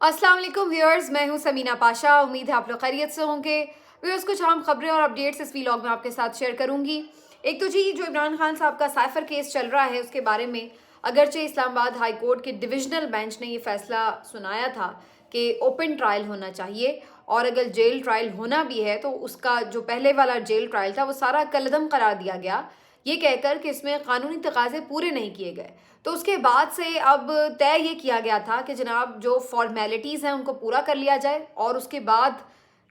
अस्सलाम वालेकुम व्यूअर्स, मैं हूं समीना पाशा। उम्मीद है आप लोग खैरियत से होंगे। व्यूअर्स, कुछ अहम खबरें और अपडेट्स इस वीलॉग में आपके साथ शेयर करूंगी। एक तो जी, जो इमरान खान साहब का साइफर केस चल रहा है उसके बारे में, अगरचे इस्लामाबाद हाई कोर्ट के डिविजनल बेंच ने ये फैसला सुनाया था कि ओपन ट्रायल होना चाहिए, और अगर जेल ट्रायल होना भी है तो उसका जो पहले वाला जेल ट्रायल था वो सारा कलदम करार दिया गया, ये कहकर कि इसमें कानूनी तकाजे पूरे नहीं किए गए। तो उसके बाद से अब तय ये किया गया था कि जनाब जो फॉर्मेलिटीज़ हैं उनको पूरा कर लिया जाए और उसके बाद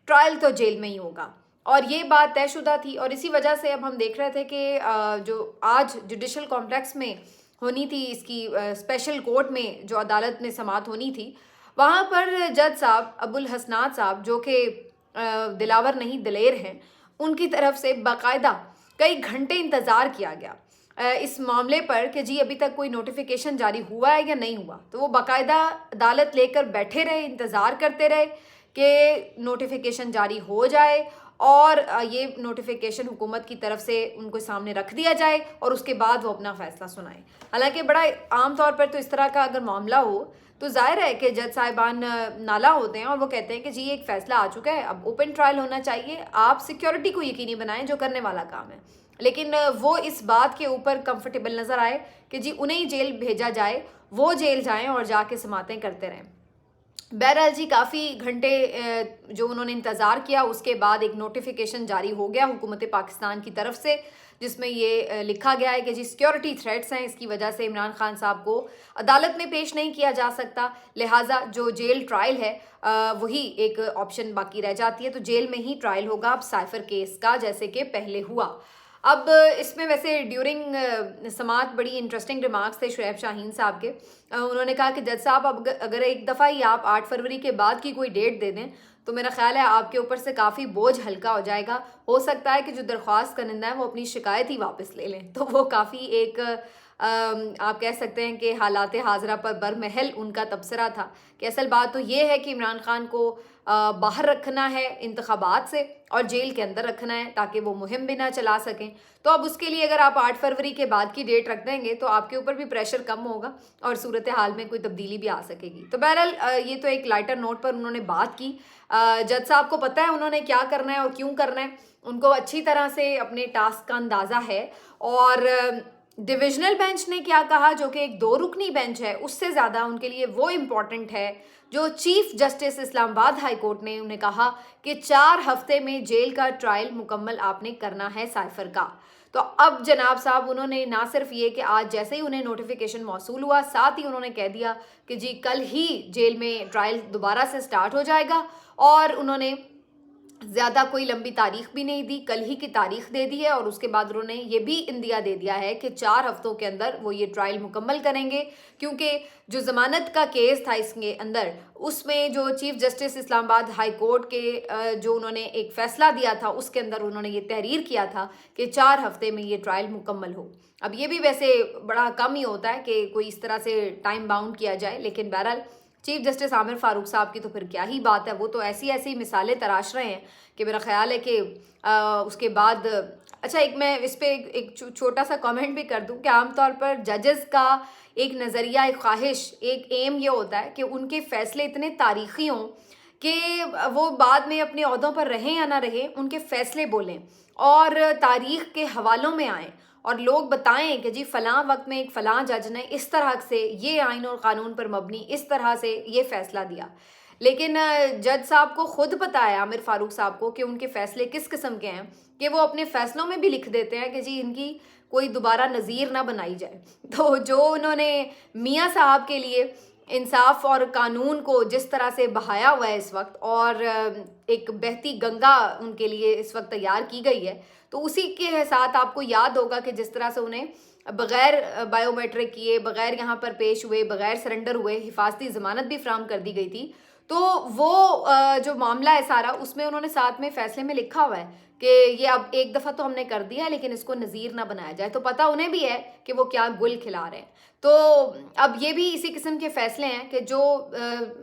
ट्रायल तो जेल में ही होगा, और ये बात तयशुदा थी। और इसी वजह से अब हम देख रहे थे कि जो आज जुडिशल कॉम्प्लेक्स में होनी थी, इसकी स्पेशल कोर्ट में जो अदालत में समात होनी थी, वहाँ पर जज साहब अबुल हसनात साहब, जो कि दिलावर नहीं दिलेर हैं, उनकी तरफ से बाकायदा कई घंटे इंतज़ार किया गया इस मामले पर कि जी अभी तक कोई नोटिफिकेशन जारी हुआ है या नहीं हुआ। तो वो बाकायदा अदालत लेकर बैठे रहे, इंतज़ार करते रहे कि नोटिफिकेशन जारी हो जाए और ये नोटिफिकेशन हुकूमत की तरफ से उनको सामने रख दिया जाए और उसके बाद वो अपना फ़ैसला सुनाए। हालांकि बड़ा आम तौर पर तो इस तरह का अगर मामला हो तो जाहिर है कि जज साहिबान नाला होते हैं और वो कहते हैं कि जी एक फ़ैसला आ चुका है, अब ओपन ट्रायल होना चाहिए, आप सिक्योरिटी को यकीनी बनाएं जो करने वाला काम है। लेकिन वो इस बात के ऊपर कंफर्टेबल नज़र आए कि जी उन्हें ही जेल भेजा जाए, वो जेल जाएं और जाके समातें करते रहें। बहरहाल जी, काफ़ी घंटे जो उन्होंने इंतज़ार किया, उसके बाद एक नोटिफिकेशन जारी हो गया हुकूमत पाकिस्तान की तरफ से, जिसमें ये लिखा गया है कि जी सिक्योरिटी थ्रेट्स हैं, इसकी वजह से इमरान खान साहब को अदालत में पेश नहीं किया जा सकता, लिहाजा जो जेल ट्रायल है वही एक ऑप्शन बाकी रह जाती है। तो जेल में ही ट्रायल होगा अब साइफर केस का, जैसे कि पहले हुआ। अब इसमें वैसे ड्यूरिंग समात बड़ी इंटरेस्टिंग रिमार्क्स थे शुएब शाहीन साहब के। उन्होंने कहा कि जज साहब, अब अगर एक दफ़ा ही आप 8 फरवरी के बाद की कोई डेट दे दें तो मेरा ख्याल है आपके ऊपर से काफ़ी बोझ हल्का हो जाएगा। हो सकता है कि जो दरख्वास्त करना है वो अपनी शिकायत ही वापस ले लें। तो वो काफ़ी एक आप कह सकते हैं कि हालात हाजरा पर बरमहल उनका तबसरा था कि असल बात तो ये है कि इमरान खान को बाहर रखना है इंतखाबात से और जेल के अंदर रखना है ताकि वो मुहिम भी ना चला सकें। तो अब उसके लिए अगर आप 8 फरवरी के बाद की डेट रख देंगे तो आपके ऊपर भी प्रेशर कम होगा और सूरत हाल में कोई तब्दीली भी आ सकेगी। तो बहरहाल ये तो एक लाइटर नोट पर उन्होंने बात की। जज साहब को पता है उन्होंने क्या करना है और क्यों करना है, उनको अच्छी तरह से अपने टास्क का अंदाज़ा है। और डिविजनल बेंच ने क्या कहा, जो कि एक 2 रुकनी बेंच है, उससे ज़्यादा उनके लिए वो इम्पॉर्टेंट है जो chief justice Islamabad high court ने उन्हें कहा कि 4 हफ्ते में जेल का ट्रायल मुकम्मल आपने करना है साइफर का। तो अब जनाब साहब उन्होंने ना सिर्फ ये कि आज जैसे ही उन्हें नोटिफिकेशन मौसूल हुआ, साथ ही उन्होंने कह दिया कि जी कल ही जेल में ट्रायल दोबारा से स्टार्ट हो जाएगा, और उन्होंने ज़्यादा कोई लंबी तारीख भी नहीं दी, कल ही की तारीख दे दी है। और उसके बाद उन्होंने ये भी इंदिया दे दिया है कि 4 हफ्तों के अंदर वो ये ट्रायल मुकम्मल करेंगे, क्योंकि जो ज़मानत का केस था इसके अंदर, उसमें जो chief justice Islamabad high court के जो उन्होंने एक फ़ैसला दिया था उसके अंदर उन्होंने ये तहरीर किया था कि 4 हफ्ते में ये ट्रायल मुकम्मल हो। अब ये भी वैसे बड़ा कम ही होता है कि कोई इस तरह से टाइम बाउंड किया जाए, लेकिन बहरहाल चीफ जस्टिस आमिर फारूक साहब की तो फिर क्या ही बात है, वो तो ऐसी ऐसी मिसालें तराश रहे हैं कि मेरा ख्याल है कि उसके बाद अच्छा, एक मैं इस पर एक छोटा सा कमेंट भी कर दूं कि आमतौर पर जजेस का एक नज़रिया, एक ख्वाहिश, एक एम ये होता है कि उनके फ़ैसले इतने तारीख़ी हों कि वो बाद में अपने ओहदों पर रहें या ना रहें, उनके फ़ैसले बोलें और तारीख़ के हवालों में आएँ और लोग बताएं कि जी फ़लाँ वक्त में एक फ़लाँ जज ने इस तरह से ये आइन और क़ानून पर मबनी इस तरह से ये फ़ैसला दिया। लेकिन जज साहब को खुद पता है, आमिर फारूक साहब को, कि उनके फ़ैसले किस किस्म के हैं, कि वो अपने फ़ैसलों में भी लिख देते हैं कि जी इनकी कोई दोबारा नज़ीर ना बनाई जाए। तो जो उन्होंने मियाँ साहब के लिए इंसाफ और कानून को जिस तरह से बहाया हुआ है इस वक्त, और एक बहती गंगा उनके लिए इस वक्त तैयार की गई है, तो उसी के साथ आपको याद होगा कि जिस तरह से उन्हें बग़ैर बायोमेट्रिक किए, बग़ैर यहाँ पर पेश हुए, बग़ैर सरेंडर हुए हिफाजती ज़मानत भी फ्राहम कर दी गई थी। तो वो जो मामला है सारा, उसमें उन्होंने साथ में फ़ैसले में लिखा हुआ है कि ये अब एक दफ़ा तो हमने कर दिया है लेकिन इसको नज़ीर ना बनाया जाए। तो पता उन्हें भी है कि वो क्या गुल खिला रहे हैं। तो अब ये भी इसी किस्म के फ़ैसले हैं कि जो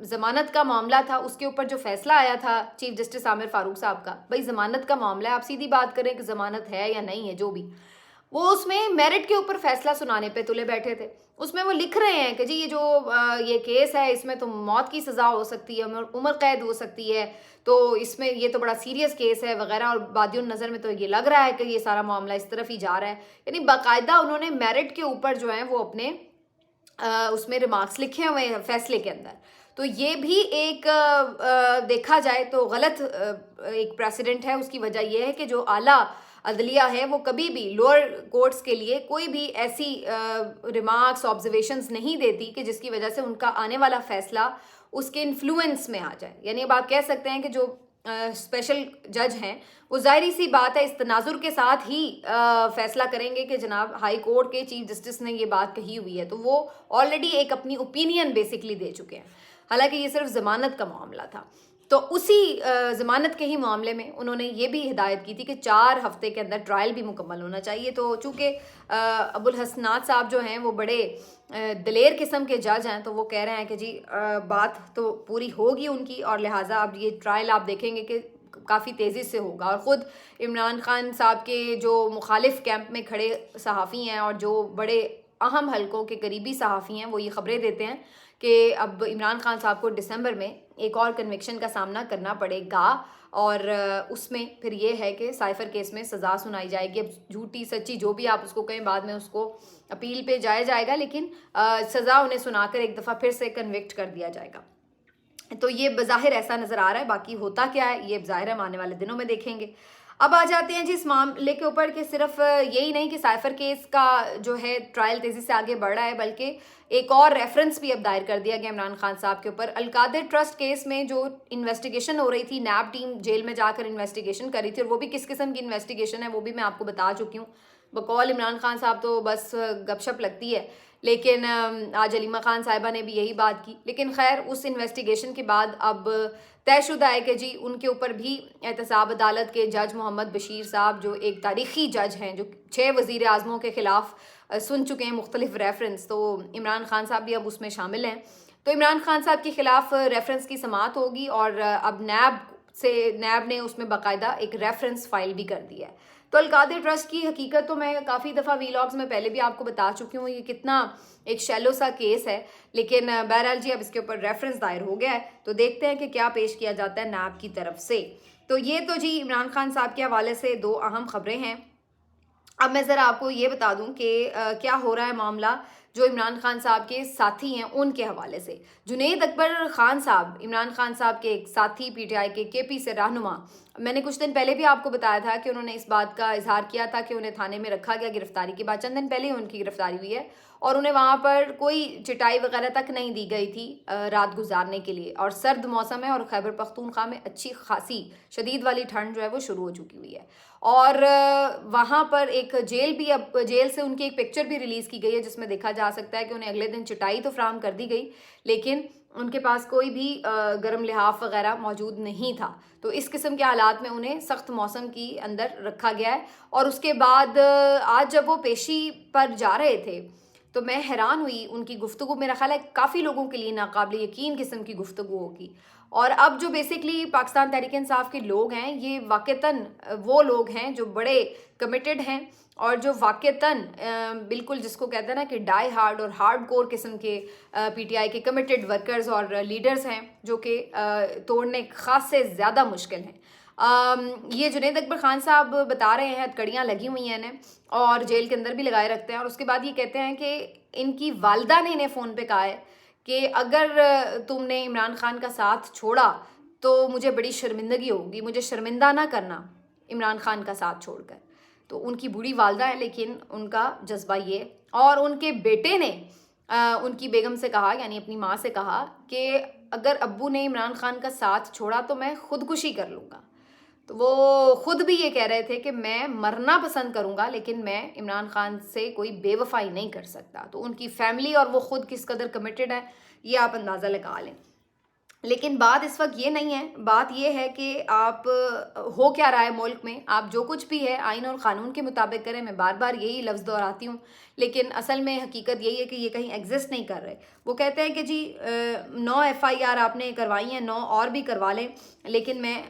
ज़मानत का मामला था उसके ऊपर जो फ़ैसला आया था चीफ जस्टिस आमिर फारूक साहब का, भाई ज़मानत का मामला है, आप सीधी बात करें कि ज़मानत है या नहीं है, जो भी وہ اس میں میرٹ کے اوپر فیصلہ سنانے پہ تلے بیٹھے تھے. اس میں وہ لکھ رہے ہیں کہ جی یہ جو یہ کیس ہے اس میں تو موت کی سزا ہو سکتی ہے, عمر قید ہو سکتی ہے, تو اس میں یہ تو بڑا سیریس کیس ہے وغیرہ, اور بادی النظر میں تو یہ لگ رہا ہے کہ یہ سارا معاملہ اس طرف ہی جا رہا ہے. یعنی باقاعدہ انہوں نے میرٹ کے اوپر جو ہیں وہ اپنے اس میں ریمارکس لکھے ہوئے ہیں فیصلے کے اندر. تو یہ بھی ایک دیکھا جائے تو غلط ایک پریسیڈنٹ ہے. اس کی وجہ یہ ہے کہ جو اعلیٰ عدلیہ ہے وہ کبھی بھی لوئر کورٹس کے لیے کوئی بھی ایسی ریمارکس آبزرویشنز نہیں دیتی کہ جس کی وجہ سے ان کا آنے والا فیصلہ اس کے انفلوئنس میں آ جائے. یعنی اب آپ کہہ سکتے ہیں کہ جو اسپیشل جج ہیں وہ ظاہری سی بات ہے اس تناظر کے ساتھ ہی فیصلہ کریں گے کہ جناب ہائی کورٹ کے چیف جسٹس نے یہ بات کہی ہوئی ہے, تو وہ آلریڈی ایک اپنی اوپینین بیسکلی دے چکے ہیں, حالانکہ یہ صرف ضمانت کا معاملہ تھا. تو اسی ضمانت کے ہی معاملے میں انہوں نے یہ بھی ہدایت کی تھی کہ 4 ہفتے کے اندر ٹرائل بھی مکمل ہونا چاہیے. تو چونکہ ابو الحسنات صاحب جو ہیں وہ بڑے دلیر قسم کے جج ہیں, تو وہ کہہ رہے ہیں کہ جی بات تو پوری ہوگی ان کی, اور لہٰذا اب یہ ٹرائل آپ دیکھیں گے کہ کافی تیزی سے ہوگا. اور خود عمران خان صاحب کے جو مخالف کیمپ میں کھڑے صحافی ہیں اور جو بڑے اہم حلقوں کے قریبی صحافی ہیں وہ یہ خبریں دیتے ہیں کہ اب عمران خان صاحب کو دسمبر میں ایک اور کنوکشن کا سامنا کرنا پڑے گا, اور اس میں پھر یہ ہے کہ سائفر کیس میں سزا سنائی جائے گی. اب جھوٹی سچی جو بھی آپ اس کو کہیں, بعد میں اس کو اپیل پہ جایا جائے گا, لیکن سزا انہیں سنا کر ایک دفعہ پھر سے کنوکٹ کر دیا جائے گا. تو یہ بظاہر ایسا نظر آ رہا ہے, باقی ہوتا کیا ہے یہ ظاہر ہم آنے والے دنوں میں دیکھیں گے. اب آ جاتے ہیں جی اس معاملے کے اوپر کہ صرف یہی نہیں کہ سائفر کیس کا جو ہے ٹرائل تیزی سے آگے بڑھ رہا ہے, بلکہ ایک اور ریفرنس بھی اب دائر کر دیا گیا عمران خان صاحب کے اوپر. القادر ٹرسٹ کیس میں جو انویسٹیگیشن ہو رہی تھی, نیب ٹیم جیل میں جا کر انویسٹیگیشن کر رہی تھی, اور وہ بھی کس قسم کی انویسٹیگیشن ہے وہ بھی میں آپ کو بتا چکی ہوں. بقول عمران خان صاحب تو بس گپ شپ لگتی ہے, لیکن آج علیمہ خان صاحبہ نے بھی یہی بات کی. لیکن خیر اس انویسٹیگیشن کے بعد اب طے شدہ ہے کہ جی ان کے اوپر بھی احتساب عدالت کے جج محمد بشیر صاحب جو ایک تاریخی جج ہیں, جو 6 وزیر اعظموں کے خلاف سن چکے ہیں مختلف ریفرنس, تو عمران خان صاحب بھی اب اس میں شامل ہیں. تو عمران خان صاحب کے خلاف ریفرنس کی سماعت ہوگی, اور اب نیب نے اس میں باقاعدہ ایک ریفرنس فائل بھی کر دیا ہے. تو القادر ٹرسٹ کی حقیقت تو میں کافی دفعہ ویلاگز میں پہلے بھی آپ کو بتا چکی ہوں, یہ کتنا ایک شیلو سا کیس ہے, لیکن بہرحال جی اب اس کے اوپر ریفرنس دائر ہو گیا ہے, تو دیکھتے ہیں کہ کیا پیش کیا جاتا ہے نیب کی طرف سے. تو یہ تو جی عمران خان صاحب کے حوالے سے 2 اہم خبریں ہیں. اب میں ذرا آپ کو یہ بتا دوں کہ کیا ہو رہا ہے معاملہ جو عمران خان صاحب کے ساتھی ہیں ان کے حوالے سے. جنید اکبر خان صاحب عمران خان صاحب کے ایک ساتھی, پی ٹی آئی کے کے پی سے رہنما, میں نے کچھ دن پہلے بھی آپ کو بتایا تھا کہ انہوں نے اس بات کا اظہار کیا تھا کہ انہیں تھانے میں رکھا گیا گرفتاری کے بعد. چند دن پہلے ہی ان کی گرفتاری ہوئی ہے, اور انہیں وہاں پر کوئی چٹائی وغیرہ تک نہیں دی گئی تھی رات گزارنے کے لیے, اور سرد موسم ہے, اور خیبر پختونخوا میں اچھی خاصی شدید والی ٹھنڈ جو ہے وہ شروع ہو چکی ہوئی ہے. اور وہاں پر ایک جیل بھی, اب جیل سے ان کی ایک پکچر بھی ریلیز کی گئی ہے جس میں دیکھا جا سکتا ہے کہ انہیں اگلے دن چٹائی تو فراہم کر دی گئی, لیکن ان کے پاس کوئی بھی گرم لحاف وغیرہ موجود نہیں تھا. تو اس قسم کے حالات میں انہیں سخت موسم کی اندر رکھا گیا ہے. اور اس کے بعد آج جب وہ پیشی پر جا رہے تھے تو میں حیران ہوئی, ان کی گفتگو میرا خیال ہے کافی لوگوں کے لیے ناقابل یقین قسم کی گفتگو ہوگی. اور اب جو بیسکلی پاکستان تحریک انصاف کے لوگ ہیں یہ واقعتاً وہ لوگ ہیں جو بڑے کمیٹڈ ہیں, اور جو واقعتاً بالکل جس کو کہتے ہیں نا کہ ڈائی ہارڈ اور ہارڈ کور قسم کے پی ٹی آئی کے کمیٹڈ ورکرز اور لیڈرز ہیں, جو کہ توڑنے خاص سے زیادہ مشکل ہیں. یہ جنید اکبر خان صاحب بتا رہے ہیں ہتکڑیاں لگی ہوئی ہیں انہیں, اور جیل کے اندر بھی لگائے رکھتے ہیں. اور اس کے بعد یہ کہتے ہیں کہ ان کی والدہ نے انہیں فون پہ کہا ہے کہ اگر تم نے عمران خان کا ساتھ چھوڑا تو مجھے بڑی شرمندگی ہوگی, مجھے شرمندہ نہ کرنا عمران خان کا ساتھ چھوڑ کر. تو ان کی بوڑھی والدہ ہے, لیکن ان کا جذبہ یہ, اور ان کے بیٹے نے ان کی بیگم سے کہا, یعنی اپنی ماں سے کہا کہ اگر ابو نے عمران خان کا ساتھ چھوڑا تو میں خودکشی کر لوں گا. تو وہ خود بھی یہ کہہ رہے تھے کہ میں مرنا پسند کروں گا, لیکن میں عمران خان سے کوئی بے وفائی نہیں کر سکتا. تو ان کی فیملی اور وہ خود کس قدر کمیٹڈ ہے یہ آپ اندازہ لگا لیں. لیکن بات اس وقت یہ نہیں ہے, بات یہ ہے کہ آپ ہو کیا رہا ہے ملک میں, آپ جو کچھ بھی ہے آئین اور قانون کے مطابق کریں. میں بار بار یہی لفظ دہراتی ہوں, لیکن اصل میں حقیقت یہی ہے کہ یہ کہیں ایگزسٹ نہیں کر رہے. وہ کہتے ہیں کہ جی 9 FIR آپ نے کروائی ہیں, 9 اور بھی کروا لیں, لیکن میں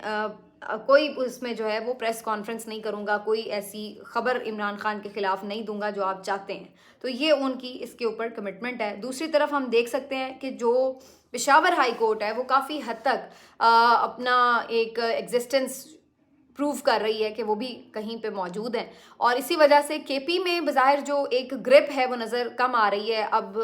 कोई उसमें जो है वो प्रेस कॉन्फ्रेंस नहीं करूँगा, कोई ऐसी खबर इमरान खान के खिलाफ नहीं दूंगा जो आप चाहते हैं। तो ये उनकी इसके ऊपर कमिटमेंट है। दूसरी तरफ हम देख सकते हैं कि जो पेशावर हाई कोर्ट है वो काफ़ी हद तक अपना एक एग्जिस्टेंस प्रूव कर रही है कि वो भी कहीं पे मौजूद हैं, और इसी वजह से केपी में बज़ाहिर जो एक ग्रिप है वो नज़र कम आ रही है अब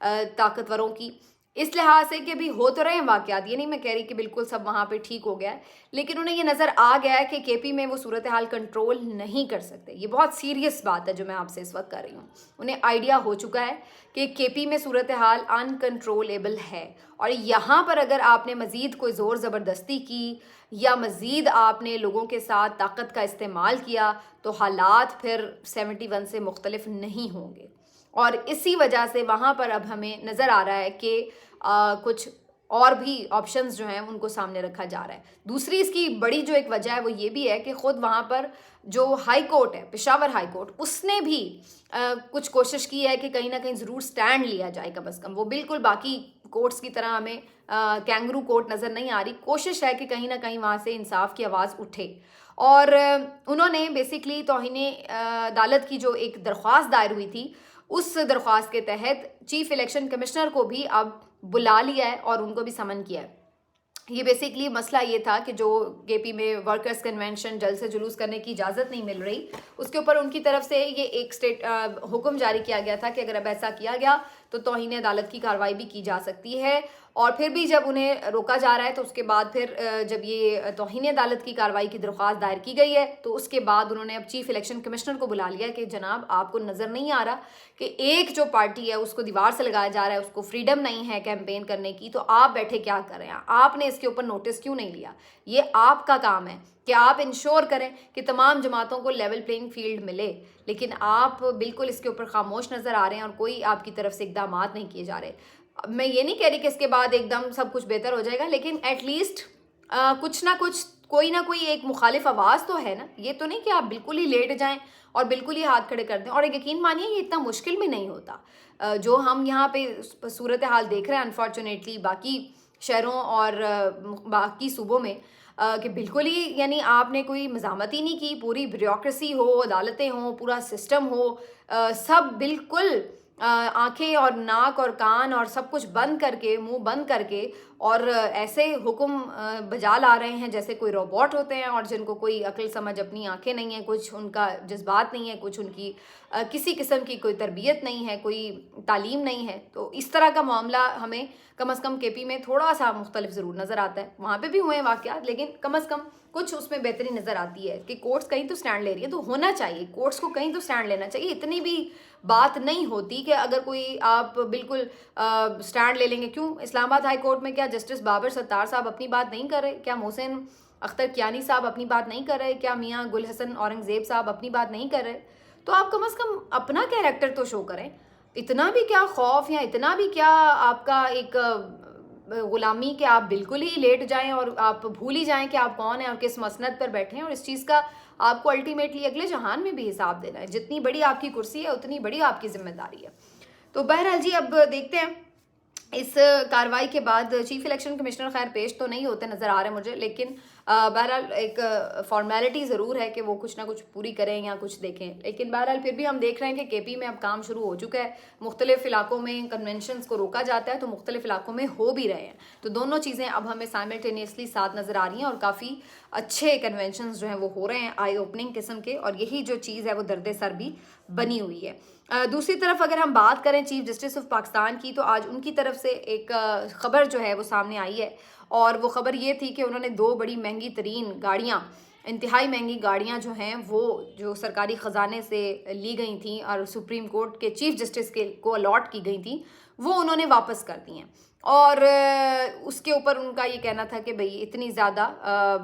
ताकतवरों की, इस लिहाज से कि भी हो तो रहे हैं वाक़यात, ये नहीं मैं कह रही कि बिल्कुल सब वहाँ पे ठीक हो गया है, लेकिन उन्हें ये नज़र आ गया है कि केपी में वो सूरत हाल कंट्रोल नहीं कर सकते। ये बहुत सीरियस बात है जो मैं आपसे इस वक्त कर रही हूँ। उन्हें आइडिया हो चुका है कि केपी में सूरत हाल अनकंट्रोलेबल है, और यहाँ पर अगर आपने मज़ीद कोई ज़ोर ज़बरदस्ती की या मज़ीद आपने लोगों के साथ ताकत का इस्तेमाल किया तो हालात फिर 71 से मुख्तलिफ नहीं होंगे। और इसी वजह से वहाँ पर अब हमें नज़र आ रहा है कि कुछ और भी ऑप्शंस जो हैं उनको सामने रखा जा रहा है। दूसरी इसकी बड़ी जो एक वजह है वो ये भी है कि ख़ुद वहाँ पर जो हाई कोर्ट है, पेशावर हाई कोर्ट, उसने भी कुछ कोशिश की है कि कहीं ना कहीं ज़रूर स्टैंड लिया जाए कम अज़ कम। वो बिल्कुल बाकी कोर्ट्स की तरह हमें कैंगरू कोर्ट नज़र नहीं आ रही। कोशिश है कि कहीं ना कहीं वहाँ से इंसाफ की आवाज़ उठे, और उन्होंने बेसिकली तौहीने अदालत की जो एक दरख्वास्त दायर हुई थी, उस दरख्वास्त के तहत चीफ इलेक्शन कमिश्नर को भी अब बुला लिया है और उनको भी समन किया है। ये बेसिकली मसला ये था कि जो केपी में वर्कर्स कन्वेंशन जल्द से जुलूस करने की इजाज़त नहीं मिल रही, उसके ऊपर उनकी तरफ से ये एक हुक्म जारी किया गया था कि अगर अब ऐसा किया गया तो तौहीन अदालत की कार्रवाई भी की जा सकती है। और फिर भी जब उन्हें रोका जा रहा है तो उसके बाद फिर जब ये तौहीन अदालत की कार्रवाई की दरख्वास्त दायर की गई है तो उसके बाद उन्होंने अब चीफ इलेक्शन कमिश्नर को बुला लिया कि जनाब आपको नज़र नहीं आ रहा कि एक जो पार्टी है उसको दीवार से लगाया जा रहा है, उसको फ्रीडम नहीं है कैंपेन करने की, तो आप बैठे क्या कर रहे हैं? आपने इसके ऊपर नोटिस क्यों नहीं लिया? ये आपका काम है कि आप इंश्योर करें कि तमाम जमातों को लेवल प्लेइंग फील्ड मिले, लेकिन आप बिल्कुल इसके ऊपर खामोश नज़र आ रहे हैं और कोई आपकी तरफ से इकदाम नहीं किए जा रहे। मैं ये नहीं कह रही कि इसके बाद एकदम सब कुछ बेहतर हो जाएगा, लेकिन एटलीस्ट कुछ ना कुछ कोई ना कोई एक मुखालिफ आवाज़ तो है ना। ये तो नहीं कि आप बिल्कुल ही लेट जाएं और बिल्कुल ही हाथ खड़े कर दें। और यकीन मानिए ये इतना मुश्किल भी नहीं होता जो हम यहाँ पे सूरत हाल देख रहे हैं अनफॉर्चुनेटली बाकी शहरों और बाकी सूबों में, कि बिल्कुल ही यानी आपने कोई मज़ामत ही नहीं की, पूरी ब्यूरोक्रेसी हो, अदालतें हों, पूरा सिस्टम हो, सब बिल्कुल आंखें और नाक और कान और सब कुछ बंद करके, मुंह बंद करके, और ऐसे हुक्म बजा ला रहे हैं जैसे कोई रोबोट होते हैं और जिनको कोई अक्ल समझ अपनी आंखें नहीं है, कुछ उनका जज्बात नहीं है, कुछ उनकी किसी किस्म की कोई तरबियत नहीं है, कोई तालीम नहीं है। तो इस तरह का मामला हमें कम अज़ कम केपी में थोड़ा सा मुख्तलिफ ज़रूर नज़र आता है। वहाँ पे भी हुए हैं वाक़यात, लेकिन कम अज़ कम कुछ उसमें बेहतरी नज़र आती है कि कोर्ट्स कहीं तो स्टैंड ले रही है, तो होना चाहिए कोर्ट्स को कहीं तो स्टैंड लेना चाहिए। इतनी भी बात नहीं होती कि अगर कोई आप बिल्कुल स्टैंड ले लेंगे। क्यों इस्लामाबाद हाई कोर्ट में क्या जस्टिस बाबर सत्तार साहब अपनी बात नहीं कर रहे? क्या मोहसिन अख्तर कियानी साहब अपनी बात नहीं कर रहे? क्या मियाँ गुल हसन औरंगज़ेब साहब अपनी बात नहीं कर रहे? तो आप कम अज़ कम अपना कैरेक्टर तो शो करें। इतना भी क्या खौफ या इतना भी क्या आपका एक ग़ुलामी कि आप बिल्कुल ही लेट जाएं और आप भूल ही जाएं कि आप कौन हैं और किस मसनद पर बैठे हैं, और इस चीज़ का आपको अल्टीमेटली अगले जहान में भी हिसाब देना है। जितनी बड़ी आपकी कुर्सी है उतनी बड़ी आपकी जिम्मेदारी है। तो बहरहाल जी अब देखते हैं इस कार्रवाई के बाद चीफ इलेक्शन कमिश्नर खैर पेश तो नहीं होते नज़र आ रहे मुझे, लेकिन बहरहाल एक फॉर्मेलिटी ज़रूर है कि वो कुछ ना कुछ पूरी करें या कुछ देखें। लेकिन बहरहाल फिर भी हम देख रहे हैं कि केपी में अब काम शुरू हो चुका है। मुख्तलिफ इलाकों में कन्वेंशंस को रोका जाता है तो मुख्तलिफ इलाकों में हो भी रहे हैं, तो दोनों चीज़ें अब हमें साइमल्टेनियसली साथ नज़र आ रही हैं और काफ़ी अच्छे कन्वेंशंस जो हैं वो हो रहे हैं आई ओपनिंग किस्म के, और यही जो चीज़ है वो दर्द सर भी बनी हुई है। दूसरी तरफ अगर हम बात करें चीफ जस्टिस ऑफ पाकिस्तान की, तो आज उनकी तरफ से एक ख़बर जो है वो सामने आई है, और वो ख़बर ये थी कि उन्होंने 2 बड़ी महंगी तरीन गाड़ियाँ, इंतहाई महंगी गाड़ियाँ जो हैं वो जो सरकारी ख़जाने से ली गई थी और सुप्रीम कोर्ट के चीफ जस्टिस के को अलॉट की गई थी, वो उन्होंने वापस कर दी हैं। और उसके ऊपर उनका ये कहना था कि भाई इतनी ज़्यादा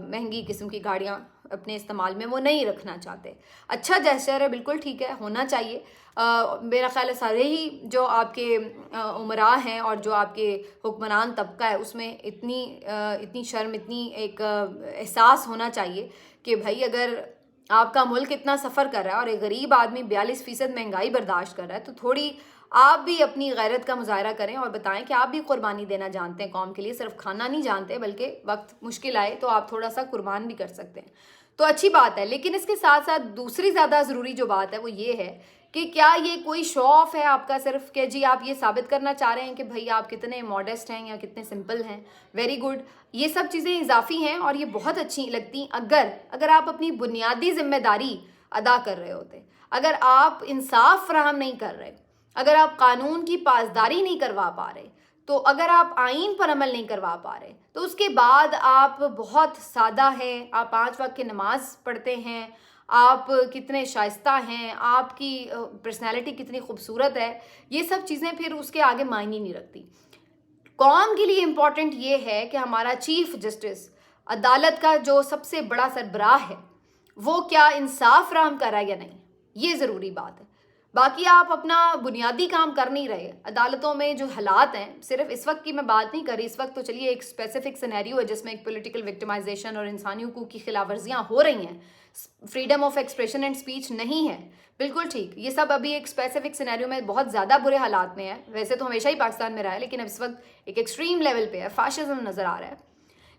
महंगी किस्म की गाड़ियाँ अपने इस्तेमाल में वो नहीं रखना चाहते। अच्छा जेस्चर है, बिल्कुल ठीक है, होना चाहिए। मेरा ख्याल है सारे ही जो आपके उमरा हैं और जो आपके हुक्मरान तबका है उसमें इतनी शर्म, इतनी एक एहसास होना चाहिए कि भाई अगर आपका मुल्क इतना सफ़र कर रहा है और एक गरीब आदमी 42% महंगाई बर्दाश्त कर रहा है, तो थोड़ी آپ بھی اپنی غیرت کا مظاہرہ کریں اور بتائیں کہ آپ بھی قربانی دینا جانتے ہیں قوم کے لیے، صرف کھانا نہیں جانتے بلکہ وقت مشکل آئے تو آپ تھوڑا سا قربان بھی کر سکتے ہیں، تو اچھی بات ہے۔ لیکن اس کے ساتھ ساتھ دوسری زیادہ ضروری جو بات ہے وہ یہ ہے کہ کیا یہ کوئی شو آف ہے آپ کا صرف، کہ جی آپ یہ ثابت کرنا چاہ رہے ہیں کہ بھائی آپ کتنے ماڈسٹ ہیں یا کتنے سمپل ہیں؟ ویری گڈ، یہ سب چیزیں اضافی ہیں اور یہ بہت اچھی لگتی اگر آپ اپنی بنیادی ذمہ داری ادا کر رہے ہوتے، اگر آپ انصاف فراہم نہیں کر رہے، اگر آپ قانون کی پاسداری نہیں کروا پا رہے، تو اگر آپ آئین پر عمل نہیں کروا پا رہے، تو اس کے بعد آپ بہت سادہ ہیں، آپ 5 وقت کی نماز پڑھتے ہیں، آپ کتنے شائستہ ہیں، آپ کی پرسنالٹی کتنی خوبصورت ہے، یہ سب چیزیں پھر اس کے آگے معنی نہیں رکھتی۔ قوم کے لیے امپورٹنٹ یہ ہے کہ ہمارا چیف جسٹس، عدالت کا جو سب سے بڑا سربراہ ہے، وہ کیا انصاف فراہم کر رہا ہے یا نہیں، یہ ضروری بات ہے۔ باقی آپ اپنا بنیادی کام کر نہیں رہے۔ عدالتوں میں جو حالات ہیں، صرف اس وقت کی میں بات نہیں کر رہی، اس وقت تو چلیے ایک اسپیسیفک سینیریو ہے جس میں ایک پولیٹیکل وکٹمائزیشن اور انسانی حقوق کی خلاف ورزیاں ہو رہی ہیں، freedom of expression and speech نہیں ہے، بالکل ٹھیک، یہ سب ابھی ایک اسپیسیفک سینیریو میں بہت زیادہ برے حالات میں ہے، ویسے تو ہمیشہ ہی پاکستان میں رہا ہے لیکن اب اس وقت ایک ایکسٹریم لیول پہ ہے، فاشزم نظر آ رہا ہے۔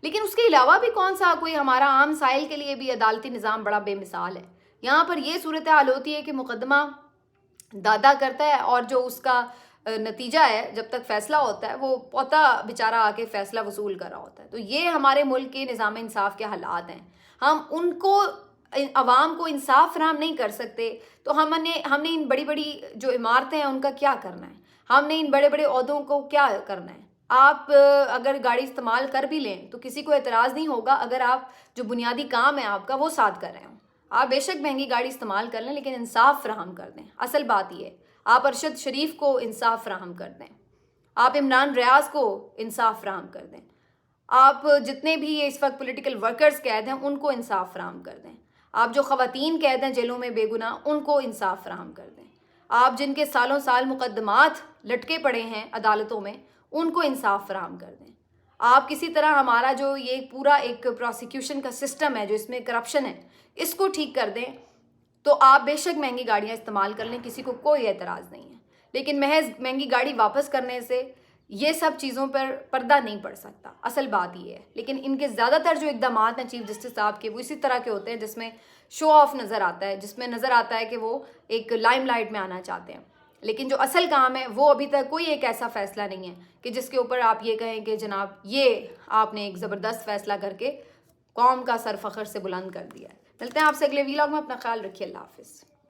لیکن اس کے علاوہ بھی کون سا کوئی ہمارا عام سائل کے لیے بھی عدالتی نظام بڑا بے مثال ہے۔ یہاں پر یہ صورتحال ہوتی ہے کہ مقدمہ دادا کرتا ہے اور جو اس کا نتیجہ ہے جب تک فیصلہ ہوتا ہے وہ پوتا بیچارہ آ کے فیصلہ وصول کر رہا ہوتا ہے۔ تو یہ ہمارے ملک کے نظام انصاف کے حالات ہیں، ہم ان کو عوام کو انصاف فراہم نہیں کر سکتے، تو ہم نے ان بڑی بڑی جو عمارتیں ہیں ان کا کیا کرنا ہے، ہم نے ان بڑے بڑے عہدوں کو کیا کرنا ہے۔ آپ اگر گاڑی استعمال کر بھی لیں تو کسی کو اعتراض نہیں ہوگا اگر آپ جو بنیادی کام ہے آپ کا وہ ساتھ کر رہے ہوں۔ آپ بے شک مہنگی گاڑی استعمال کر لیں لیکن انصاف فراہم کر دیں، اصل بات یہ ہے۔ آپ ارشد شریف کو انصاف فراہم کر دیں، آپ عمران ریاض کو انصاف فراہم کر دیں، آپ جتنے بھی اس وقت پولیٹیکل ورکرز قید ہیں ان کو انصاف فراہم کر دیں، آپ جو خواتین قید ہیں جیلوں میں بے گناہ ان کو انصاف فراہم کر دیں، آپ جن کے سالوں سال مقدمات لٹکے پڑے ہیں عدالتوں میں ان کو انصاف فراہم کر دیں۔ آپ کسی طرح ہمارا جو یہ پورا ایک پروسیکیوشن کا سسٹم ہے جو اس میں کرپشن ہے اس کو ٹھیک کر دیں، تو آپ بے شک مہنگی گاڑیاں استعمال کر لیں، کسی کو کوئی اعتراض نہیں ہے، لیکن محض مہنگی گاڑی واپس کرنے سے یہ سب چیزوں پر پردہ نہیں پڑ سکتا، اصل بات یہ ہے۔ لیکن ان کے زیادہ تر جو اقدامات ہیں چیف جسٹس صاحب کے وہ اسی طرح کے ہوتے ہیں جس میں شو آف نظر آتا ہے، جس میں نظر آتا ہے کہ وہ ایک لائم لائٹ میں آنا چاہتے ہیں، لیکن جو اصل کام ہے وہ ابھی تک کوئی ایک ایسا فیصلہ نہیں ہے کہ جس کے اوپر آپ یہ کہیں کہ جناب یہ آپ نے ایک زبردست فیصلہ کر کے قوم کا سر فخر سے بلند کر دیا ہے۔ ملتے ہیں آپ سے اگلے ویلاگ میں، اپنا خیال رکھیے، اللہ حافظ۔